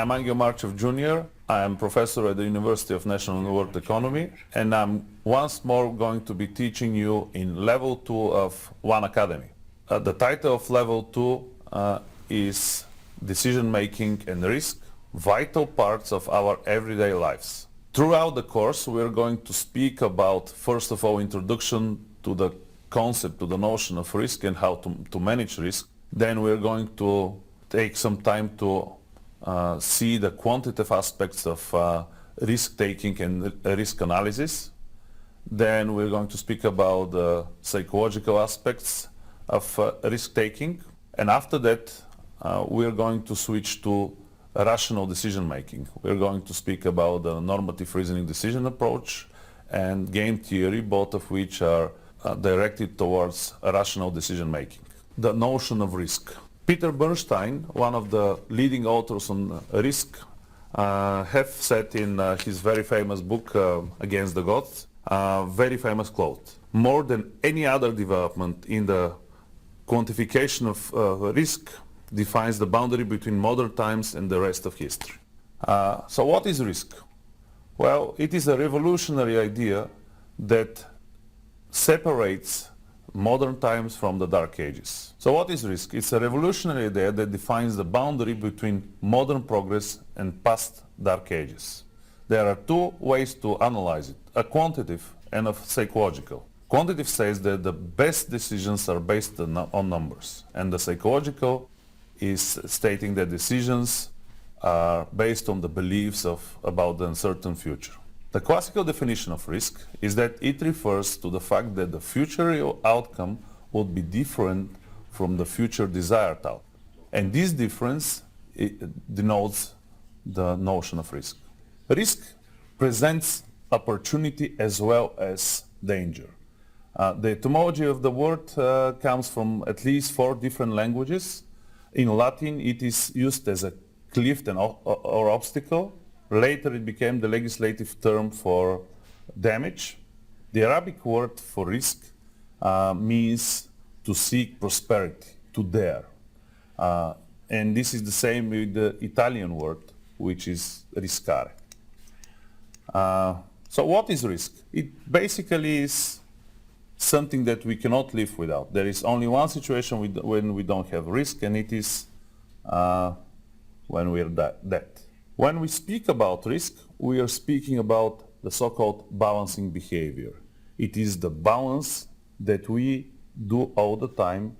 I'm Angel Marchev Jr. I am professor at the University of National and World Economy, and I'm once more going to be teaching you in level 2 of One Academy. The title of level 2 is Decision Making and Risk, Vital Parts of Our Everyday Lives. Throughout the course we're going to speak about, first of all, introduction to the concept, to the notion of risk and how to manage risk. Then we're going to take some time to see the quantitative aspects of risk-taking and risk analysis. Then we're going to speak about the psychological aspects of risk-taking. And after that, we're going to switch to rational decision-making. We're going to speak about the normative reasoning decision approach and game theory, both of which are directed towards rational decision-making. The notion of risk. Peter Bernstein, one of the leading authors on risk, have said in his very famous book, Against the Gods, a very famous quote: "More than any other development in the quantification of risk defines the boundary between modern times and the rest of history." So what is risk? Well, it is a revolutionary idea that separates modern times from the Dark Ages. So what is risk? It's a revolutionary idea that defines the boundary between modern progress and past Dark Ages. There are two ways to analyze it, a quantitative and a psychological. Quantitative says that the best decisions are based on numbers, and the psychological is stating that decisions are based on the beliefs about the uncertain future. The classical definition of risk is that it refers to the fact that the future outcome would be different from the future desired outcome. And this difference denotes the notion of risk. Risk presents opportunity as well as danger. The etymology of the word comes from at least 4 different languages. In Latin, it is used as a cliff or obstacle. Later it became the legislative term for damage. The Arabic word for risk means to seek prosperity, to dare. And this is the same with the Italian word, which is riscare. So what is risk? It basically is something that we cannot live without. There is only one situation when we don't have risk, and it is when we are dead. When we speak about risk, we are speaking about the so-called balancing behavior. It is the balance that we do all the time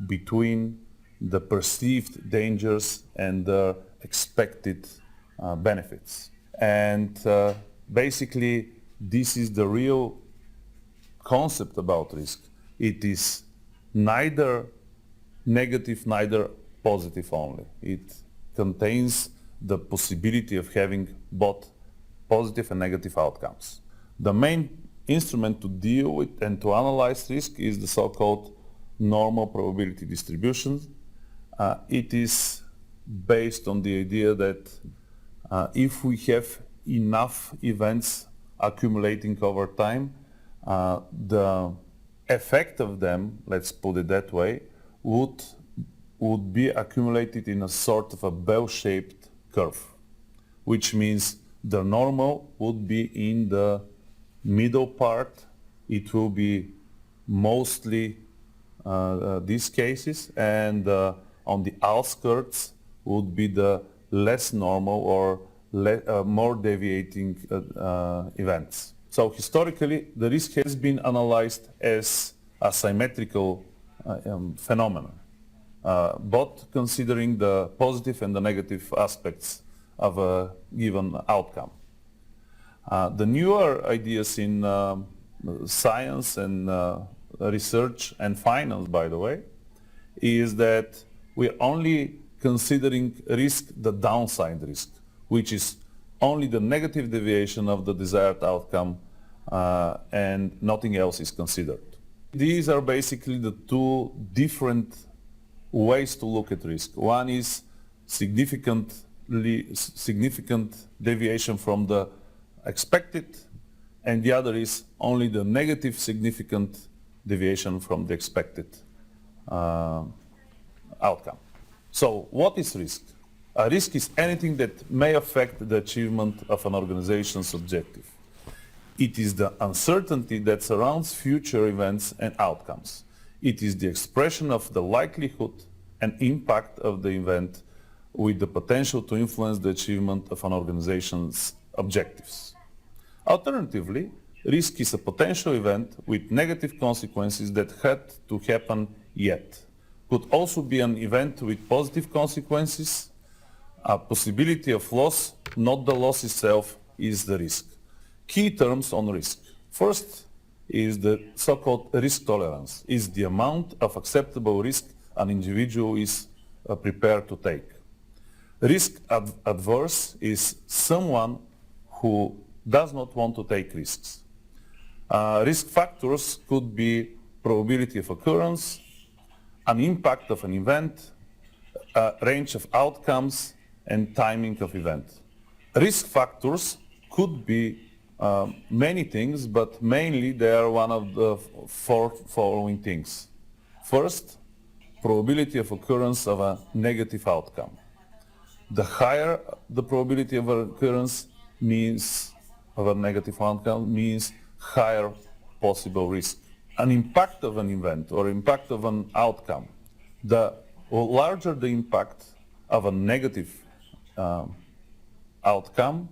between the perceived dangers and the expected benefits. And basically, this is the real concept about risk. It is neither negative, neither positive only. It contains the possibility of having both positive and negative outcomes. The main instrument to deal with and to analyze risk is the so-called normal probability distribution. It is based on the idea that if we have enough events accumulating over time, the effect of them, let's put it that way, would be accumulated in a sort of a bell-shaped curve, which means the normal would be in the middle part. It will be mostly these cases, and on the outskirts would be the less normal or more deviating events. So historically, the risk has been analyzed as a symmetrical phenomenon, both considering the positive and the negative aspects of a given outcome. The newer ideas in science and research and finance, by the way, is that we're only considering risk, the downside risk, which is only the negative deviation of the desired outcome, and nothing else is considered. These are basically the two different ways to look at risk. One is significant deviation from the expected, and the other is only the negative significant deviation from the expected outcome. So what is risk? A risk is anything that may affect the achievement of an organization's objective. It is the uncertainty that surrounds future events and outcomes. It is the expression of the likelihood and impact of the event with the potential to influence the achievement of an organization's objectives. Alternatively, risk is a potential event with negative consequences that had to happen yet. Could also be an event with positive consequences. A possibility of loss, not the loss itself, is the risk. Key terms on risk. First is the so-called risk tolerance, is the amount of acceptable risk an individual is prepared to take. Risk adverse is someone who does not want to take risks. Risk factors could be probability of occurrence, an impact of an event, a range of outcomes, and timing of event. Risk factors could be many things, but mainly they are one of the four following things. First, probability of occurrence of a negative outcome. The higher the probability of occurrence means of a negative outcome means higher possible risk. An impact of an event or impact of an outcome, the larger the impact of a negative outcome,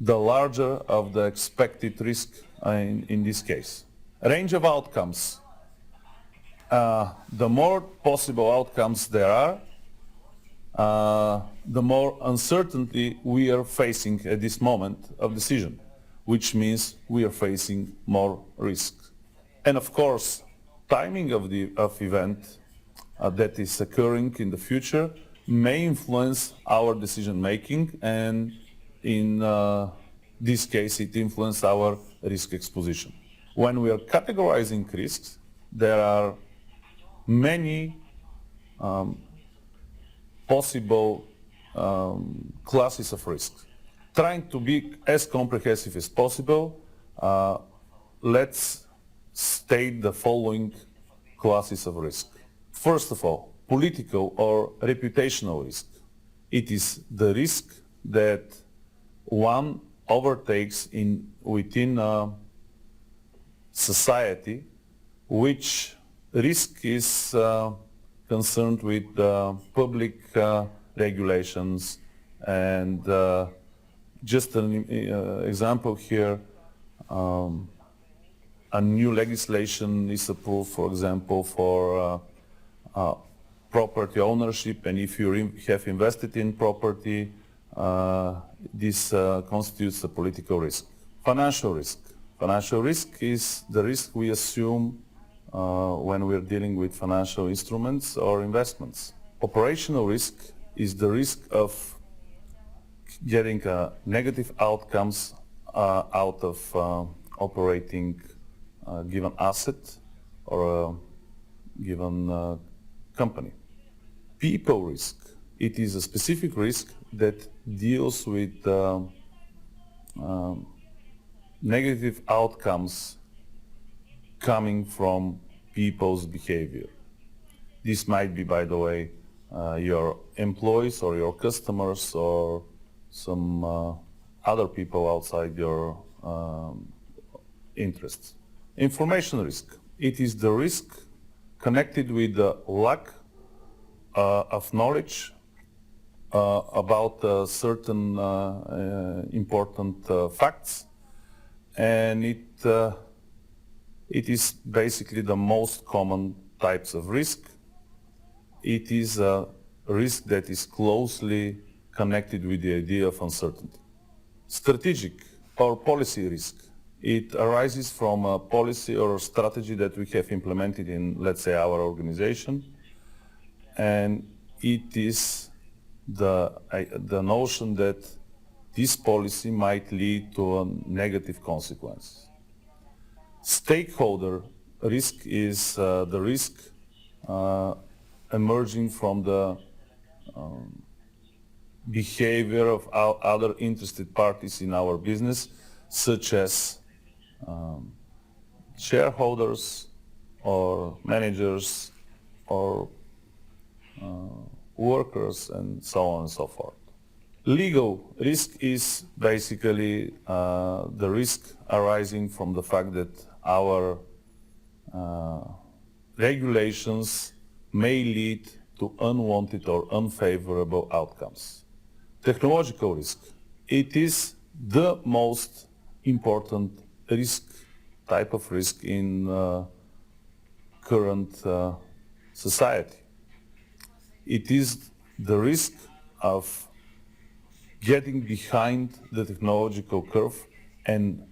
the larger of the expected risk in this case. Range of outcomes. The more possible outcomes there are, the more uncertainty we are facing at this moment of decision, which means we are facing more risk. And of course, timing of the event that is occurring in the future may influence our decision making, and in this case it influences our risk exposition. When we are categorizing risks, there are many possible classes of risks. Trying to be as comprehensive as possible, let's state the following classes of risk. First of all, political or reputational risk. It is the risk that one overtakes within a society, which risk is concerned with public regulations. And just an example here, a new legislation is approved, for example, for property ownership, and if you have invested in property, this constitutes a political risk. Financial risk. Financial risk is the risk we assume when we're dealing with financial instruments or investments. Operational risk is the risk of getting negative outcomes out of operating a given asset or a given company. People risk. It is a specific risk that deals with negative outcomes coming from people's behavior. This might be, by the way, your employees or your customers or some other people outside your interests. Information risk. It is the risk connected with the lack of knowledge about certain important facts, and it is basically the most common types of risk. It is a risk that is closely connected with the idea of uncertainty. Strategic or policy risk. It arises from a policy or strategy that we have implemented in, let's say, our organization, and it is the notion that this policy might lead to a negative consequence. Stakeholder risk is the risk emerging from the behavior of other interested parties in our business, such as shareholders or managers or workers, and so on and so forth. Legal risk is basically the risk arising from the fact that our regulations may lead to unwanted or unfavorable outcomes. Technological risk. It is the most important type of risk in current society. It is the risk of getting behind the technological curve and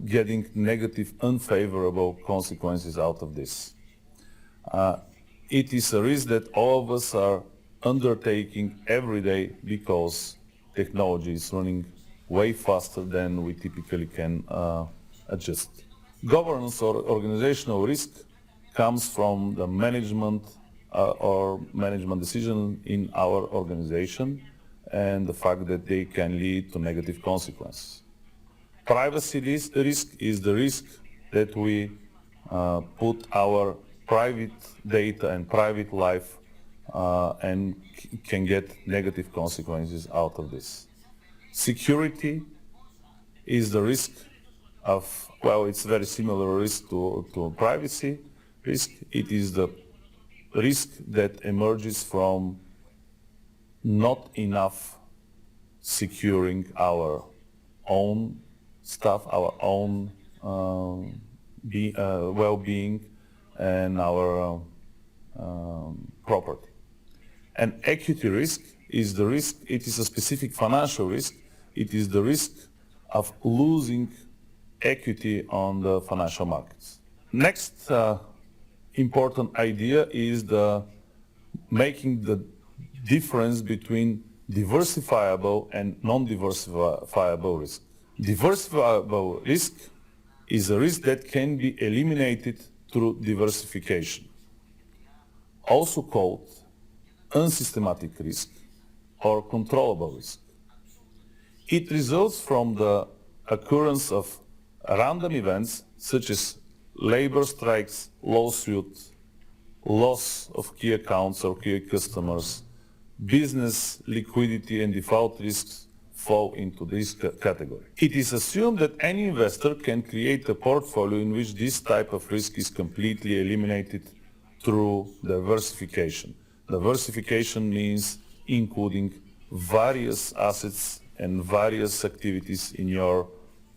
getting negative, unfavorable consequences out of this. It is a risk that all of us are undertaking every day because technology is running way faster than we typically can adjust. Governance or organizational risk comes from the management or management decision in our organization and the fact that they can lead to negative consequences. Privacy risk is the risk that we put our private data and private life and can get negative consequences out of this. Security is the risk of, well, it's very similar risk to privacy risk. It is the risk that emerges from not enough securing our own stuff, our own well-being and our property. And equity risk is the risk, it is a specific financial risk, it is the risk of losing equity on the financial markets. Next important idea is making the difference between diversifiable and non-diversifiable risk. Diversifiable risk is a risk that can be eliminated through diversification, also called unsystematic risk or controllable risk. It results from the occurrence of random events such as labor strikes, lawsuits, loss of key accounts or key customers. Business liquidity and default risks fall into this category. It is assumed that any investor can create a portfolio in which this type of risk is completely eliminated through diversification. Diversification means including various assets and various activities in your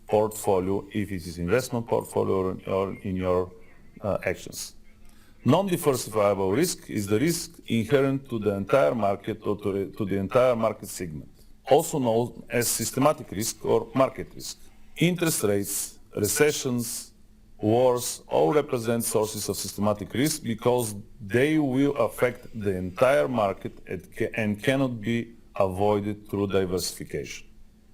portfolio, if it is investment portfolio or in your actions. Non-diversifiable risk is the risk inherent to the entire market or to the entire market segment, also known as systematic risk or market risk. Interest rates, recessions, wars all represent sources of systematic risk because they will affect the entire market and cannot be avoided through diversification.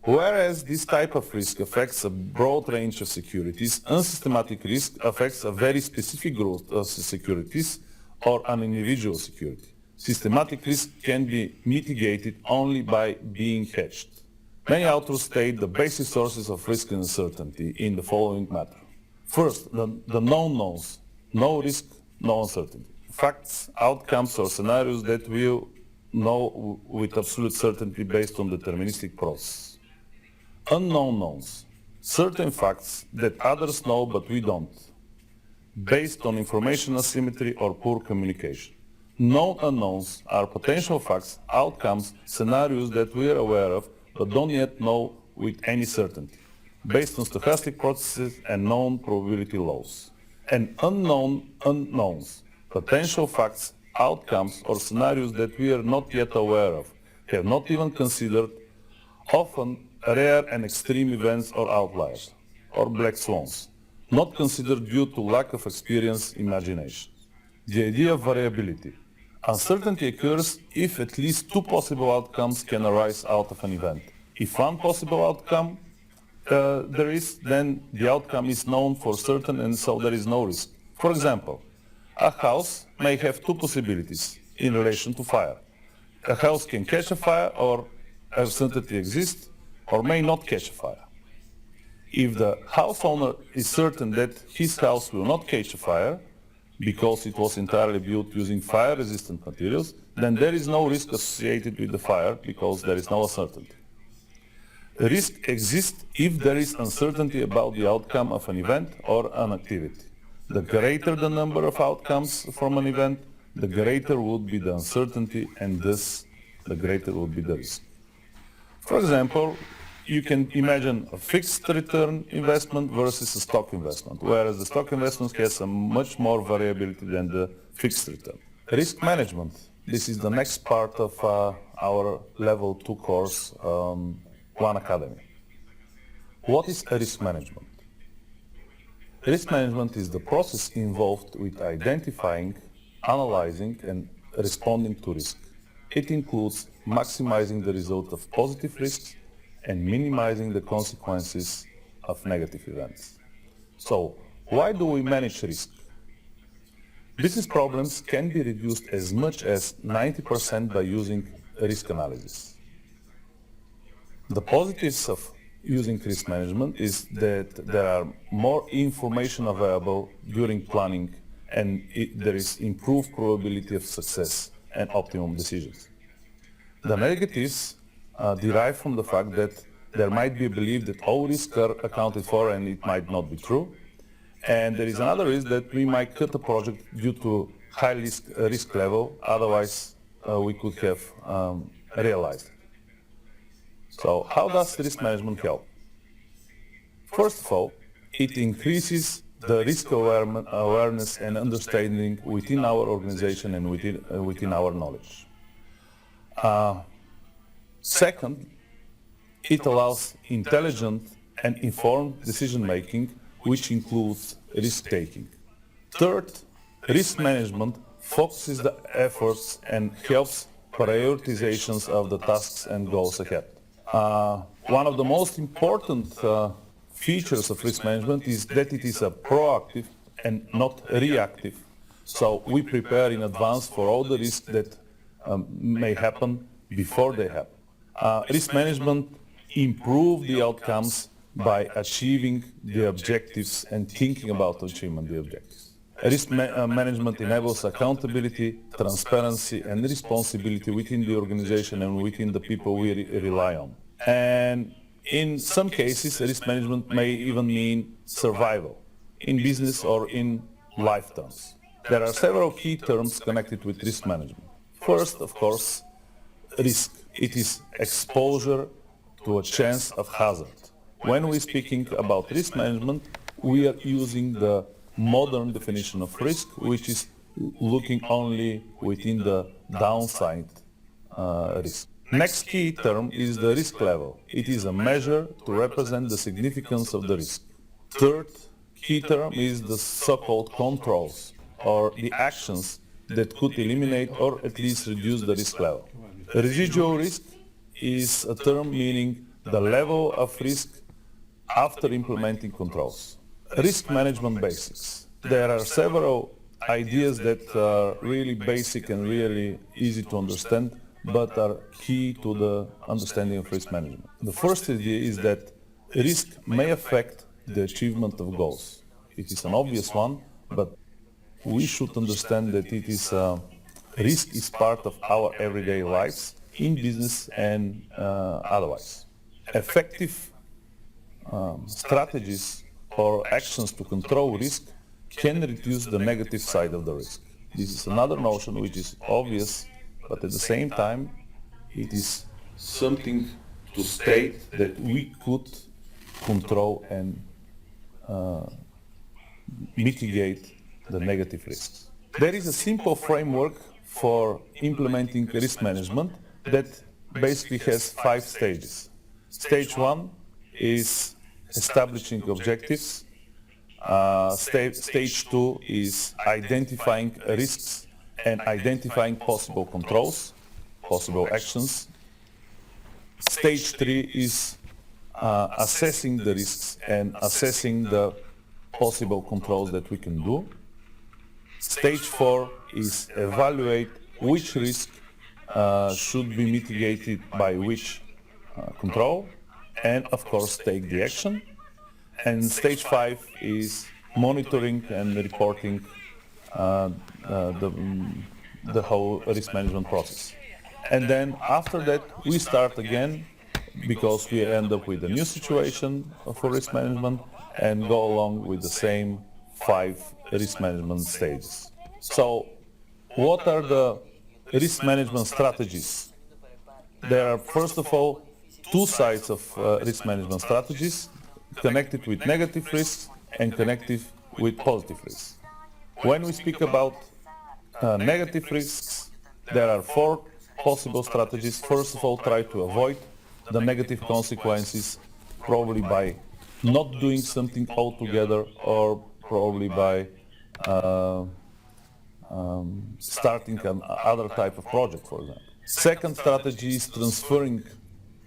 Whereas this type of risk affects a broad range of securities, unsystematic risk affects a very specific group of securities or an individual security. Systematic risk can be mitigated only by being hedged. Many authors state the basic sources of risk and uncertainty in the following manner. First, the known knowns, no risk, no uncertainty. Facts, outcomes, or scenarios that we'll know with absolute certainty based on deterministic process. Unknown knowns, certain facts that others know but we don't, based on information asymmetry or poor communication. Known unknowns are potential facts, outcomes, scenarios that we are aware of but don't yet know with any certainty, based on stochastic processes and known probability laws. And unknown unknowns, potential facts, outcomes, or scenarios that we are not yet aware of, have not even considered, often rare and extreme events or outliers, or black swans, not considered due to lack of experience, imagination. The idea of variability. Uncertainty occurs if at least two possible outcomes can arise out of an event. If one possible outcome there is, then the outcome is known for certain and so there is no risk. For example, a house may have two possibilities in relation to fire. A house can catch a fire or uncertainty exists or may not catch a fire. If the house owner is certain that his house will not catch a fire, because it was entirely built using fire-resistant materials, then there is no risk associated with the fire because there is no uncertainty. Risk exists if there is uncertainty about the outcome of an event or an activity. The greater the number of outcomes from an event, the greater would be the uncertainty, and thus the greater would be the risk. For example, you can imagine a fixed return investment versus a stock investment, whereas the stock investment has a much more variability than the fixed return. Risk management. This is the next part of our level 2 course, One Academy. What is risk management? Risk management is the process involved with identifying, analyzing, and responding to risk. It includes maximizing the result of positive risks and minimizing the consequences of negative events. So, why do we manage risk? Business problems can be reduced as much as 90% by using risk analysis. The positives of using risk management is that there are more information available during planning, and there is improved probability of success and optimum decisions. The negatives derive from the fact that there might be a belief that all risks are accounted for, and it might not be true. And there is another risk that we might cut a project due to high risk level, otherwise we could have realized it. So how does risk management help? First of all, it increases the risk awareness and understanding within our organization and within our knowledge. Second, it allows intelligent and informed decision-making, which includes risk-taking. Third, risk management focuses the efforts and helps prioritizations of the tasks and goals ahead. One of the most important features of risk management is that it is a proactive and not reactive. So we prepare in advance for all the risks that may happen before they happen. Risk management improves the outcomes by achieving the objectives and thinking about achievement of the objectives. Risk management enables accountability, transparency, and responsibility within the organization and within the people we rely on. And in some cases, risk management may even mean survival in business or in life terms. There are several key terms connected with risk management. First, of course, risk. It is exposure to a chance of hazard. When we're speaking about risk management, we are using the modern definition of risk, which is looking only within the downside risk. Next key term is the risk level. It is a measure to represent the significance of the risk. Third key term is the so-called controls, or the actions that could eliminate or at least reduce the risk level. Residual risk is a term meaning the level of risk after implementing controls. Risk management basics. There are several ideas that are really basic and really easy to understand, but are key to the understanding of risk management. The first idea is that risk may affect the achievement of goals. It is an obvious one, but we should understand that it is risk is part of our everyday lives in business and otherwise. Effective strategies or actions to control risk can reduce the negative side of the risk. This is another notion which is obvious, but at the same time, it is something to state that we could control and mitigate the negative risks. There is a simple framework for implementing risk management that basically has 5 stages. Stage 1 is establishing objectives. Stage 2 is identifying risks and identifying possible controls, possible actions. Stage 3 is assessing the risks and assessing the possible controls that we can do. Stage 4 is evaluate which risk should be mitigated by which control, and of course take the action. And stage 5 is monitoring and reporting the whole risk management process. And then after that, we start again because we end up with a new situation for risk management and go along with the same 5 risk management stages. So what are the risk management strategies? There are, first of all, 2 sides of risk management strategies, connected with negative risks and connected with positive risks. When we speak about negative risks, there are 4 possible strategies. First of all, try to avoid the negative consequences, probably by not doing something altogether, or probably by starting another type of project, for example. Second strategy is transferring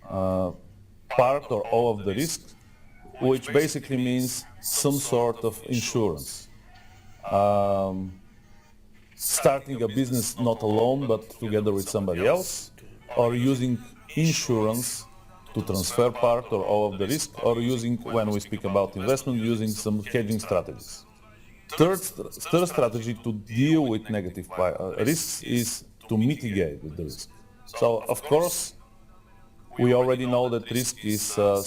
part or all of the risk, which basically means some sort of insurance. Starting a business not alone but together with somebody else, or using insurance to transfer part or all of the risk, or using, when we speak about investment, using some hedging strategies. Third strategy to deal with negative risks is to mitigate the risk. So, of course, we already know that risk is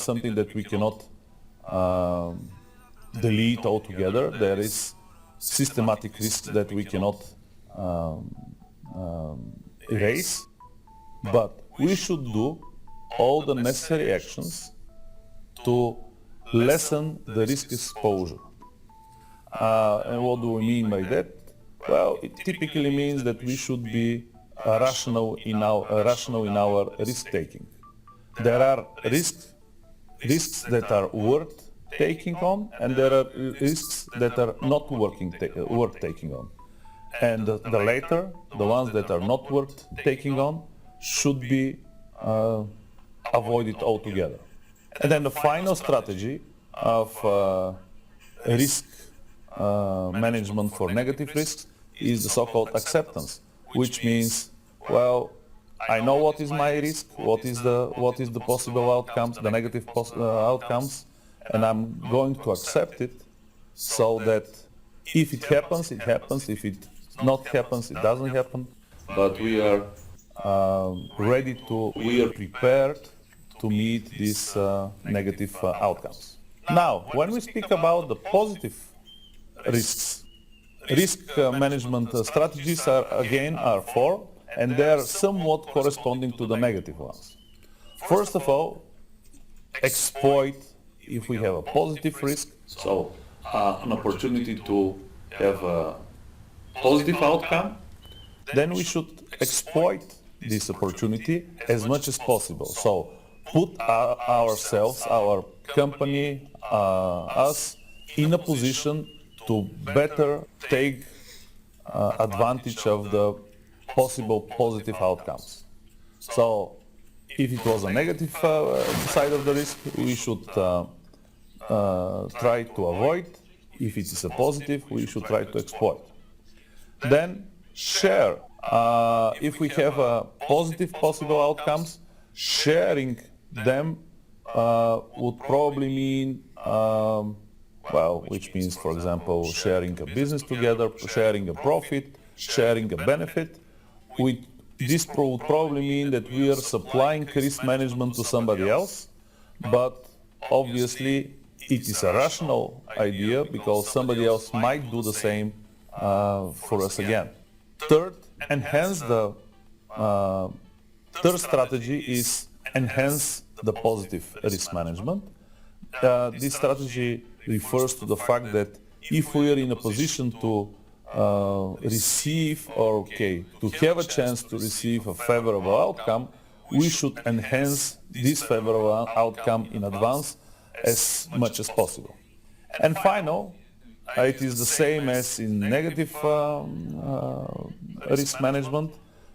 something that we cannot delete altogether. There is systematic risk that we cannot erase, but we should do all the necessary actions to lessen the risk exposure. And what do we mean by that? Well, it typically means that we should be rational in our risk taking. There are risks that are worth taking on, and there are risks that are not worth taking on. And the latter, the ones that are not worth taking on, should be avoided altogether. And then the final strategy of risk management for negative risks is the so-called acceptance, which means, well, I know what is my risk, what is the possible outcomes, the negative outcomes, and I'm going to accept it, so that if it happens, it happens. If it not happens, it doesn't happen. But we are prepared to meet these negative outcomes. Now, when we speak about the positive risks, risk management strategies are 4, and they are somewhat corresponding to the negative ones. First of all, exploit if we have a positive risk, so an opportunity to have a positive outcome, then we should exploit this opportunity as much as possible. So put ourselves, our company, us in a position to better take advantage of the possible positive outcomes. So if it was a negative side of the risk, we should try to avoid. If it is a positive, we should try to exploit. Then share. If we have positive possible outcomes, sharing them would probably mean, which means, for example, sharing a business together, sharing a profit, sharing a benefit. This would probably mean that we are supplying risk management to somebody else, but obviously it is a rational idea because somebody else might do the same for us again. Third strategy is enhance the positive risk management. This strategy refers to the fact that if we are in a position to to have a chance to receive a favorable outcome, we should enhance this favorable outcome in advance as much as possible. And final, it is the same as in negative risk management.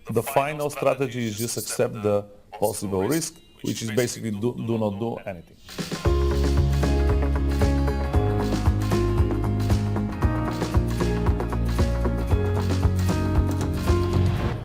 The final strategy is just accept the possible risk, which is basically do not do anything.